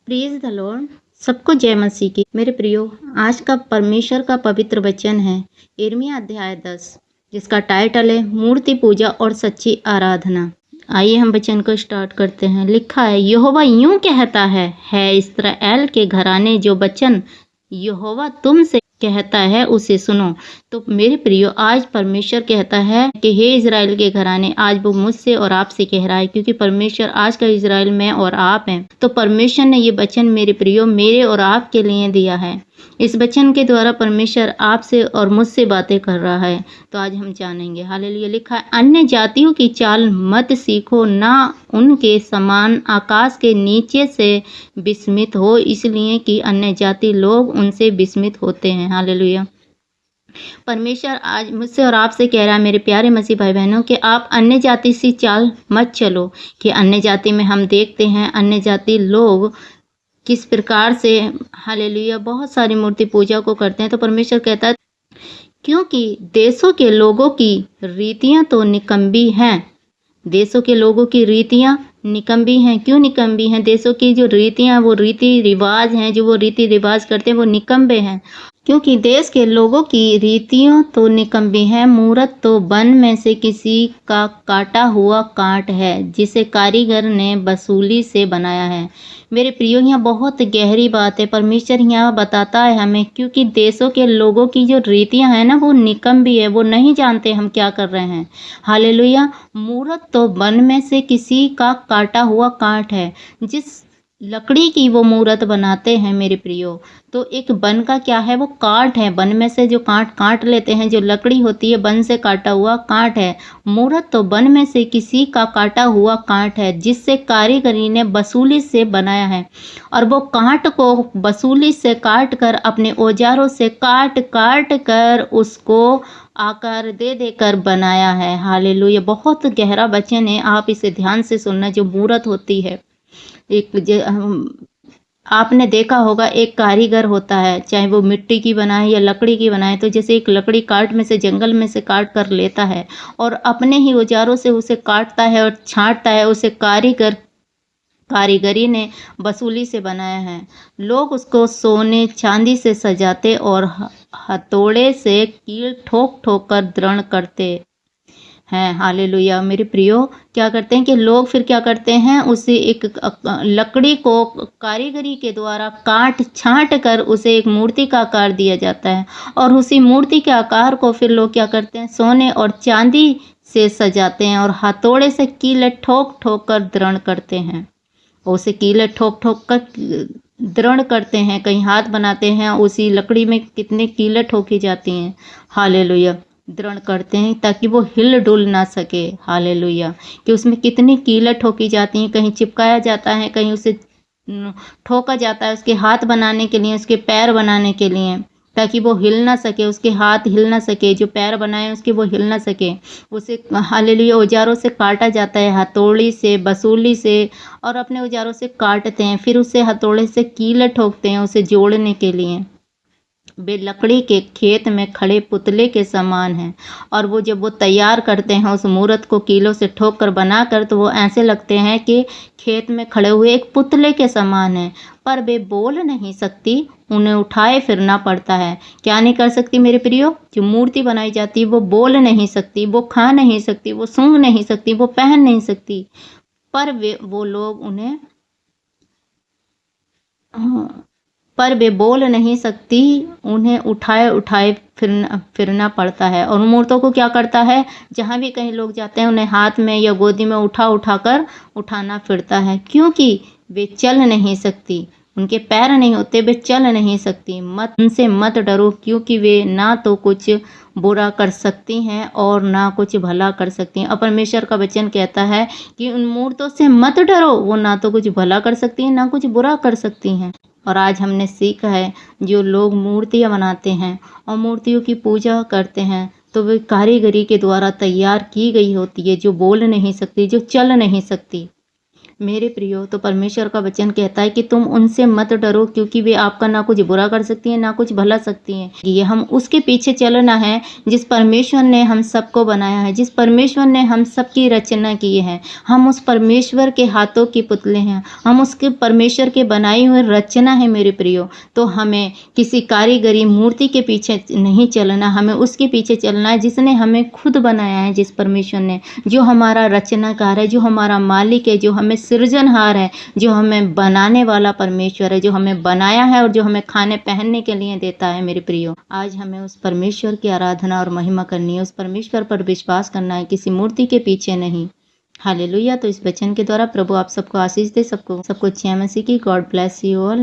Praise the Lord. सबको जय मसीह की। मेरे प्रियो, आज का परमेश्वर का पवित्र वचन है यिर्मयाह अध्याय 10, जिसका टाइटल है मूर्ति पूजा और सच्ची आराधना। आइए हम वचन को स्टार्ट करते हैं। लिखा है, यहोवा यूं कहता है इस्राएल के घराने, जो वचन यहोवा तुमसे कहता है उसे सुनो। तो मेरे प्रियो, आज परमेश्वर कहता है कि हे इजराइल के घराने, आज वो मुझसे और आपसे कह रहा है, क्योंकि परमेश्वर आज का इजराइल में और आप हैं। तो परमेश्वर ने ये वचन मेरे प्रियो मेरे और आपके लिए दिया है। इस वचन के द्वारा परमेश्वर आपसे और मुझसे बातें कर रहा है। तो आज हम जानेंगे। हालेलुया। लिखा है, अन्य जातियों की चाल मत सीखो, ना उनके समान आकाश के नीचे से विस्मित हो, इसलिए कि अन्य जाति लोग उनसे विस्मित होते हैं। हालेलुया। परमेश्वर आज मुझसे और आपसे कह रहा है, मेरे प्यारे मसीह भाई बहनों, कि आप अन्य जाति सी चाल मत चलो। कि अन्य जाति में हम देखते हैं अन्य जाति लोग किस प्रकार से हालेलुया बहुत सारी मूर्ति पूजा को करते हैं। तो परमेश्वर कहता है, क्योंकि देशों के लोगों की रीतियां तो निकम्बी हैं। देशों के लोगों की रीतियां निकम्बी हैं। क्यों निकम्बी हैं? देशों की जो रीतियां, वो रीति रिवाज हैं, जो वो रीति रिवाज करते हैं, वो निकम्बे हैं। क्योंकि देश के लोगों की रीतियों तो निकम्बी हैं। मूरत तो वन में से किसी का काटा हुआ कांट है, जिसे कारीगर ने वसूली से बनाया है। मेरे प्रियो, यहाँ बहुत गहरी बात है। परमेश्वर यहाँ बताता है हमें, क्योंकि देशों के लोगों की जो रीतियां हैं ना, वो निकम्बी है। वो नहीं जानते हम क्या कर रहे हैं। हालेलुया। मूरत तो वन में से किसी का काटा हुआ कांट है। जिस लकड़ी की वो मूरत बनाते हैं मेरे प्रियो, तो एक वन का क्या है? वो काट है। वन में से जो काट लेते हैं, जो लकड़ी होती है, वन से काटा हुआ काट है। मूरत तो वन में से किसी का काटा हुआ काट है, जिससे कारीगरी ने वसूली से बनाया है। और वो काट को वसूली से काट कर, अपने औजारों से काट काट कर उसको आकार दे देकर बनाया है। हालेलुया। बहुत गहरा वचन है, आप इसे ध्यान से सुनना। जो मूरत होती है, आपने देखा होगा, एक कारीगर होता है, चाहे वो मिट्टी की बनाए या लकड़ी की बनाए। तो जैसे एक लकड़ी काट में से, जंगल में से काट कर लेता है और अपने ही औजारों से उसे काटता है और छांटता है, उसे कारीगरी ने वसूली से बनाया है। लोग उसको सोने चांदी से सजाते और हथौड़े से कील ठोक ठोक कर दृढ़ करते हैं। हालेलुया। मेरे प्रियो, क्या करते हैं कि लोग फिर क्या करते हैं, उसे एक लकड़ी को कारीगरी के द्वारा काट छांट कर उसे एक मूर्ति का आकार दिया जाता है। और उसी मूर्ति के आकार को फिर लोग क्या करते हैं, सोने और चांदी से सजाते हैं और हथौड़े से कीले ठोक ठोक कर दृढ़ करते हैं। उसे कीले ठोक ठोक कर दृढ़ करते हैं। कहीं हाथ बनाते हैं, उसी लकड़ी में कितने कीले ठोकी जाती हैं। हालेलुया। दृढ़ करते हैं ताकि वो हिल डुल ना सके। हालेलुया। कि उसमें कितनी कीलें ठोकी जाती हैं। कहीं चिपकाया जाता है, कहीं उसे ठोका जाता है उसके हाथ बनाने के लिए, उसके पैर बनाने के लिए, ताकि वो हिल ना सके, उसके हाथ हिल ना सके, जो पैर बनाए उसके वो हिल ना सके। उसे हालेलुया औजारों से काटा जाता है, हथौड़ी से, वसूली से, और अपने औजारों से काटते हैं। फिर उसे हथौड़े से कीलें ठोकते हैं उसे जोड़ने के लिए। वे लकड़ी के खेत में खड़े पुतले के समान हैं। और वो जब वो तैयार करते हैं उस मूरत को कीलों से ठोक कर बनाकर, तो वो ऐसे लगते हैं कि खेत में खड़े हुए एक पुतले के समान हैं। पर वे बोल नहीं सकती, उन्हें उठाए फिरना पड़ता है। क्या नहीं कर सकती मेरे प्रियो? जो मूर्ति बनाई जाती है, वो बोल नहीं सकती, वो खा नहीं सकती, वो सूंघ नहीं सकती, वो पहन नहीं सकती। पर वो लोग उन्हें पर वे बोल नहीं सकती, उन्हें उठाए उठाए फिरना पड़ता है। और मूर्तों को क्या करता है, जहाँ भी कहीं लोग जाते हैं, उन्हें हाथ में या गोदी में उठाकर उठाना फिरता है, क्योंकि वे चल नहीं सकती। उनके पैर नहीं होते, वे चल नहीं सकती। उनसे मत डरो, क्योंकि वे ना तो कुछ बुरा कर सकती हैं और ना कुछ भला कर सकती हैं। और परमेश्वर का वचन कहता है कि उन मूर्तों से मत डरो, वो ना तो कुछ भला कर सकती हैं, ना कुछ बुरा कर सकती हैं। और आज हमने सीखा है, जो लोग मूर्तियाँ बनाते हैं और मूर्तियों की पूजा करते हैं, तो वे कारीगरी के द्वारा तैयार की गई होती है, जो बोल नहीं सकती, जो चल नहीं सकती। मेरे प्रियो, तो परमेश्वर का वचन कहता है कि तुम उनसे मत डरो, क्योंकि वे आपका ना कुछ बुरा कर सकती हैं ना कुछ भला सकती हैं। ये हम उसके पीछे चलना है जिस परमेश्वर ने हम सबको बनाया है, जिस परमेश्वर ने हम सबकी रचना की है। हम उस परमेश्वर के हाथों की पुतले हैं, हम उसके परमेश्वर के बनाई हुई रचना है मेरे प्रियो। तो हमें किसी कारीगरी मूर्ति के पीछे नहीं चलना, हमें उसके पीछे चलना है जिसने हमें खुद बनाया है, जिस परमेश्वर ने, जो हमारा रचनाकार है, जो हमारा मालिक है, जो हमें सृजनहार है, जो हमें बनाने वाला परमेश्वर है, जो हमें बनाया है और जो हमें खाने पहनने के लिए देता है मेरे प्रियो। आज हमें उस परमेश्वर की आराधना और महिमा करनी है, उस परमेश्वर पर विश्वास करना है, किसी मूर्ति के पीछे नहीं। हालेलुया। तो इस वचन के द्वारा प्रभु आप सबको आशीष दे, सबको जय मसीह की। God bless you all.